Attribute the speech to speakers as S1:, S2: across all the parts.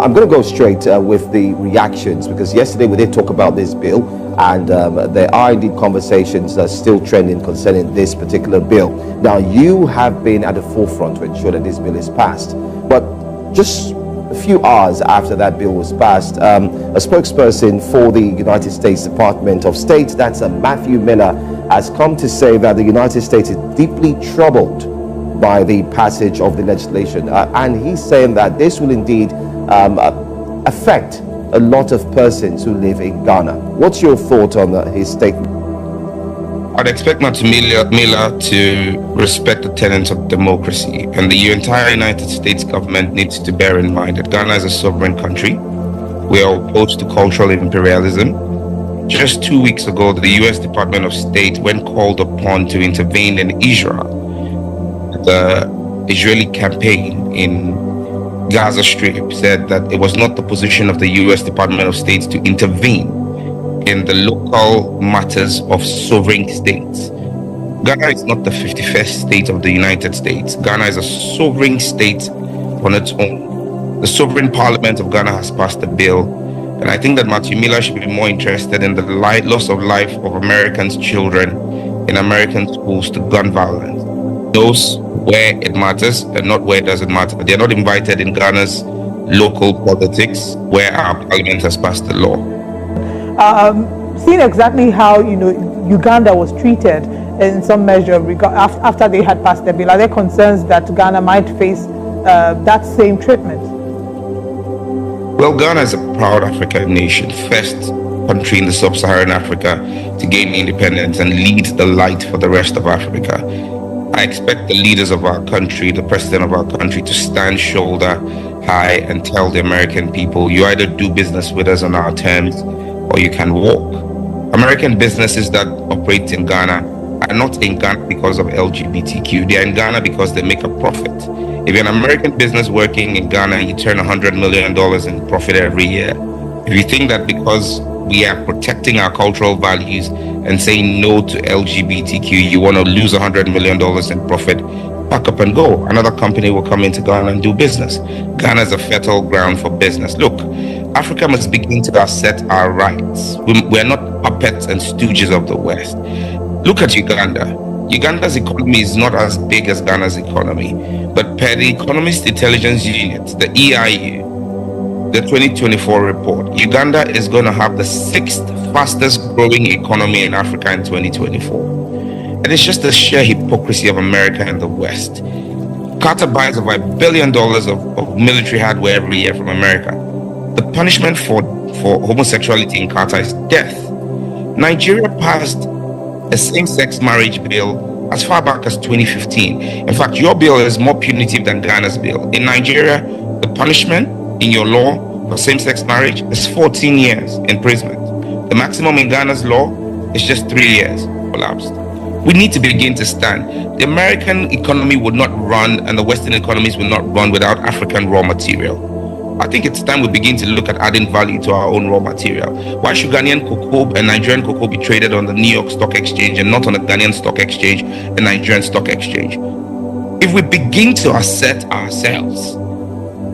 S1: I'm going to go straight with the reactions, because yesterday we did talk about this bill, and there are indeed conversations still trending concerning this particular bill. Now, you have been at the forefront to ensure that this bill is passed, but just a few hours after that bill was passed, a spokesperson for the United States Department of State, that's Matthew Miller, has come to say that the United States is deeply troubled by the passage of the legislation, and he's saying that this will indeed affect a lot of persons who live in Ghana. What's your thought on his statement?
S2: I'd expect Matthew Miller to respect the tenets of democracy, and the entire United States government needs to bear in mind that Ghana is a sovereign country. We are opposed to cultural imperialism. Just 2 weeks ago, the U.S. Department of State, when called upon to intervene in Israel, the Israeli campaign in Gaza Strip, said that it was not the position of the U.S. Department of State to intervene in the local matters of sovereign states. Ghana is not the 51st state of the United States. Ghana is a sovereign state on its own. The sovereign parliament of Ghana has passed a bill, and I think that Matthew Miller should be more interested in the loss of life of Americans' children in American schools to gun violence. Those where it matters and not where it doesn't matter. They're not invited in Ghana's local politics where our parliament has passed the law.
S3: Seeing exactly how Uganda was treated in some measure after they had passed the bill, are there concerns that Ghana might face that same treatment?
S2: Well, Ghana is a proud African nation, first country in the sub-Saharan Africa to gain independence and lead the light for the rest of Africa. I expect the leaders of our country, the president of our country, to stand shoulder high and tell the American people, you either do business with us on our terms or you can walk. American businesses that operate in Ghana are not in Ghana because of LGBTQ. They are in Ghana because they make a profit. If you're an American business working in Ghana, you turn $100 million in profit every year. If you think that because we are protecting our cultural values and saying no to LGBTQ, you want to lose $100 million in profit, pack up and go. Another company will come into Ghana and do business. Ghana is a fertile ground for business. Look, Africa must begin to assert our rights. We're not puppets and stooges of the West. Look at Uganda. Uganda's economy is not as big as Ghana's economy, but per the Economist Intelligence Unit, the EIU, the 2024 report, Uganda is going to have the 6th fastest growing economy in Africa in 2024. And it's just the sheer hypocrisy of America and the West. Qatar buys over $1 billion of military hardware every year from America. The punishment for homosexuality in Qatar is death. Nigeria passed a same-sex marriage bill as far back as 2015. In fact, your bill is more punitive than Ghana's bill. In Nigeria, the punishment in your law for same-sex marriage is 14 years imprisonment. The maximum in Ghana's law is just 3 years elapsed. We need to begin to stand. The American economy would not run and the Western economies will not run without African raw material. I think it's time we begin to look at adding value to our own raw material. Why should Ghanaian cocoa and Nigerian cocoa be traded on the New York Stock Exchange and not on the Ghanaian Stock Exchange and Nigerian Stock Exchange? If we begin to assert ourselves,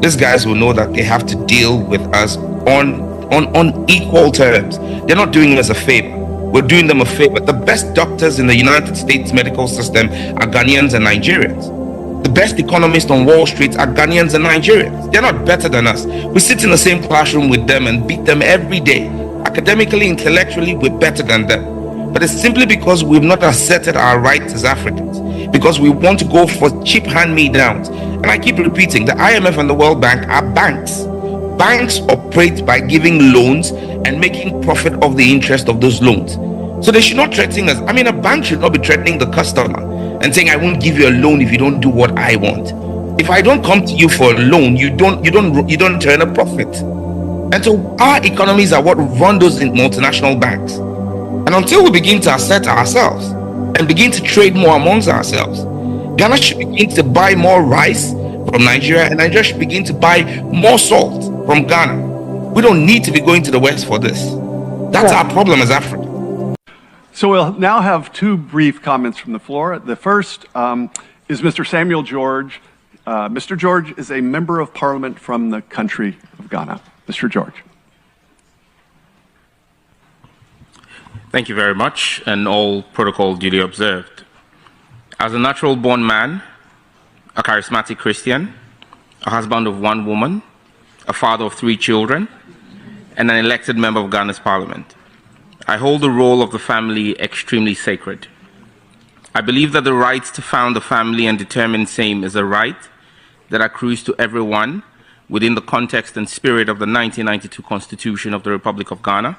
S2: these guys will know that they have to deal with us on equal terms. They're not doing us a favor. We're doing them a favor. The best doctors in the United States medical system are Ghanaians and Nigerians. The best economists on Wall Street are Ghanaians and Nigerians. They're not better than us. We sit in the same classroom with them and beat them every day. Academically, intellectually, we're better than them. But it's simply because we've not asserted our rights as Africans, because we want to go for cheap hand-me-downs. And I keep repeating, the IMF and the World Bank are banks. Banks operate by giving loans and making profit of the interest of those loans. So they should not threaten us. I mean, a bank should not be threatening the customer and saying, I won't give you a loan if you don't do what I want. If I don't come to you for a loan, you don't turn a profit. And so our economies are what run those multinational banks. And until we begin to assert ourselves and begin to trade more amongst ourselves, Ghana should begin to buy more rice from Nigeria, and Nigeria should begin to buy more salt from Ghana. We don't need to be going to the West for this. That's our problem as Africa.
S4: So we'll now have two brief comments from the floor. The first is Mr. Samuel George. Mr. George is a member of parliament from the country of Ghana. Mr. George.
S5: Thank you very much, and all protocol duly observed. As a natural-born man, a charismatic Christian, a husband of one woman, a father of 3 children, and an elected member of Ghana's parliament, I hold the role of the family extremely sacred. I believe that the right to found a family and determine same is a right that accrues to everyone within the context and spirit of the 1992 Constitution of the Republic of Ghana,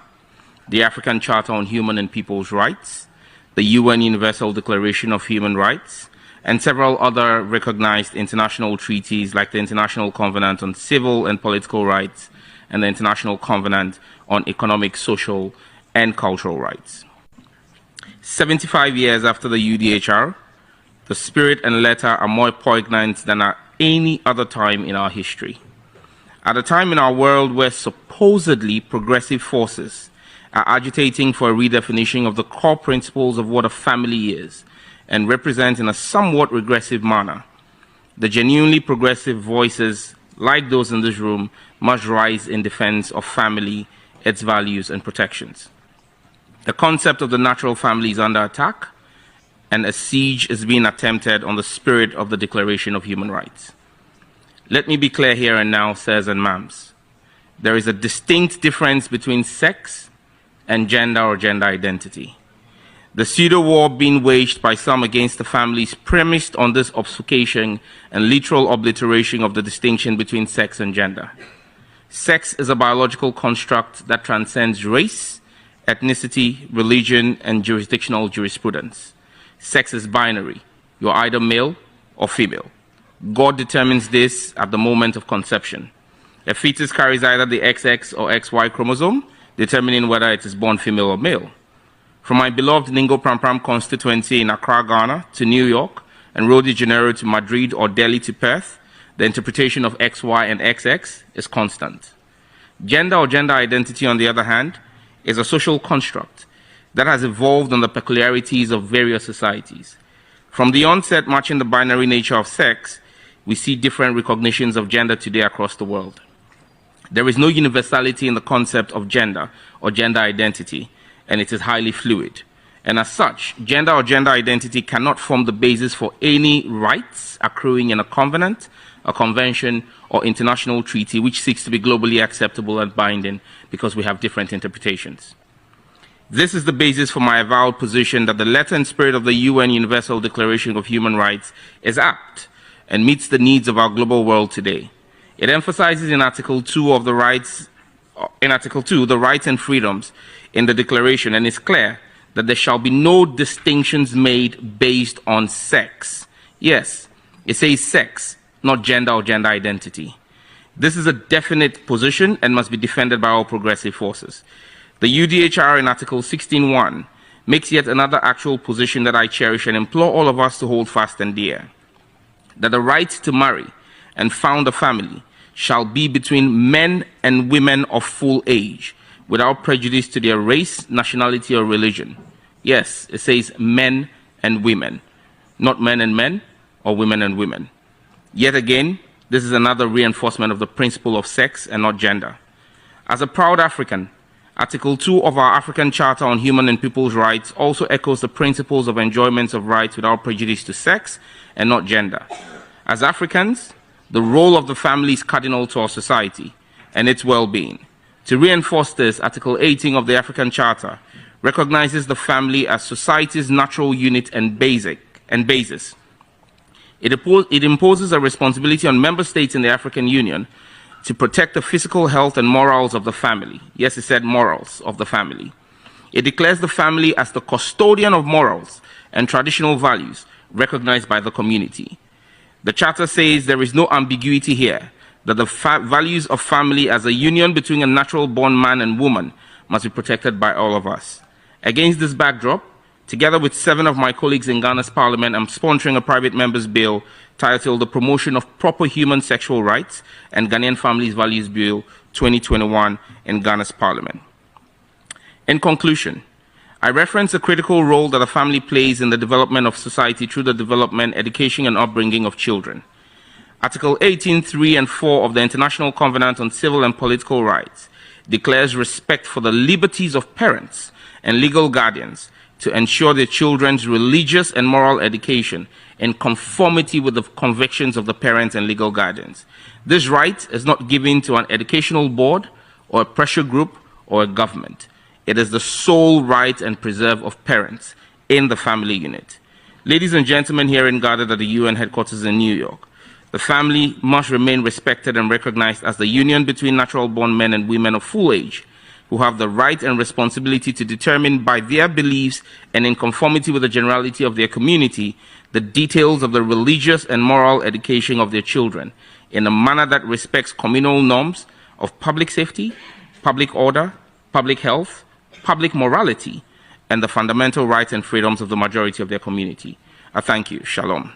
S5: the African Charter on Human and People's Rights, the UN Universal Declaration of Human Rights, and several other recognized international treaties like the International Covenant on Civil and Political Rights and the International Covenant on Economic, Social, and Cultural Rights. 75 years after the UDHR, the spirit and letter are more poignant than at any other time in our history. At a time in our world where supposedly progressive forces are agitating for a redefinition of the core principles of what a family is and represent in a somewhat regressive manner, the genuinely progressive voices, like those in this room, must rise in defense of family, its values and protections. The concept of the natural family is under attack, and a siege is being attempted on the spirit of the Declaration of Human Rights. Let me be clear here and now, sirs and ma'ams. There is a distinct difference between sex and gender or gender identity. The pseudo-war being waged by some against the family is premised on this obfuscation and literal obliteration of the distinction between sex and gender. Sex is a biological construct that transcends race, ethnicity, religion, and jurisdictional jurisprudence. Sex is binary. You're either male or female. God determines this at the moment of conception. A fetus carries either the XX or XY chromosome, determining whether it is born female or male. From my beloved Ningo Prampram constituency in Accra, Ghana, to New York, and Rio de Janeiro to Madrid or Delhi to Perth, the interpretation of XY and XX is constant. Gender or gender identity, on the other hand, is a social construct that has evolved on the peculiarities of various societies. From the onset matching the binary nature of sex, we see different recognitions of gender today across the world. There is no universality in the concept of gender or gender identity, and it is highly fluid. And as such, gender or gender identity cannot form the basis for any rights accruing in a covenant, a convention, or international treaty which seeks to be globally acceptable and binding because we have different interpretations. This is the basis for my avowed position that the letter and spirit of the UN Universal Declaration of Human Rights is apt and meets the needs of our global world today. It emphasizes in Article 2 of the rights, the rights and freedoms in the declaration, and is clear that there shall be no distinctions made based on sex. Yes, it says sex, not gender or gender identity. This is a definite position and must be defended by all progressive forces. The UDHR in Article 16.1 makes yet another actual position that I cherish and implore all of us to hold fast and dear, that the right to marry and found a family shall be between men and women of full age, without prejudice to their race, nationality, or religion. Yes, it says men and women, not men and men or women and women. Yet again, this is another reinforcement of the principle of sex and not gender. As a proud African, Article 2 of our African Charter on Human and People's Rights also echoes the principles of enjoyment of rights without prejudice to sex and not gender. As Africans, the role of the family is cardinal to our society and its well-being. To reinforce this, Article 18 of the African Charter recognizes the family as society's natural unit and basis. It imposes a responsibility on member states in the African Union to protect the physical health and morals of the family. Yes, it said morals of the family. It declares the family as the custodian of morals and traditional values recognized by the community. The Charter says there is no ambiguity here, that the values of family as a union between a natural-born man and woman must be protected by all of us. Against this backdrop, together with 7 of my colleagues in Ghana's parliament, I'm sponsoring a private member's bill titled The Promotion of Proper Human Sexual Rights and Ghanaian Families Values Bill 2021 in Ghana's parliament. In conclusion, I reference the critical role that a family plays in the development of society through the development, education, and upbringing of children. Article 18, 3 and 4 of the International Covenant on Civil and Political Rights declares respect for the liberties of parents and legal guardians to ensure their children's religious and moral education in conformity with the convictions of the parents and legal guardians. This right is not given to an educational board or a pressure group or a government. It is the sole right and preserve of parents in the family unit. Ladies and gentlemen herein gathered at the UN headquarters in New York, the family must remain respected and recognized as the union between natural-born men and women of full age who have the right and responsibility to determine by their beliefs and in conformity with the generality of their community the details of the religious and moral education of their children in a manner that respects communal norms of public safety, public order, public health, public morality, and the fundamental rights and freedoms of the majority of their community. I thank you. Shalom.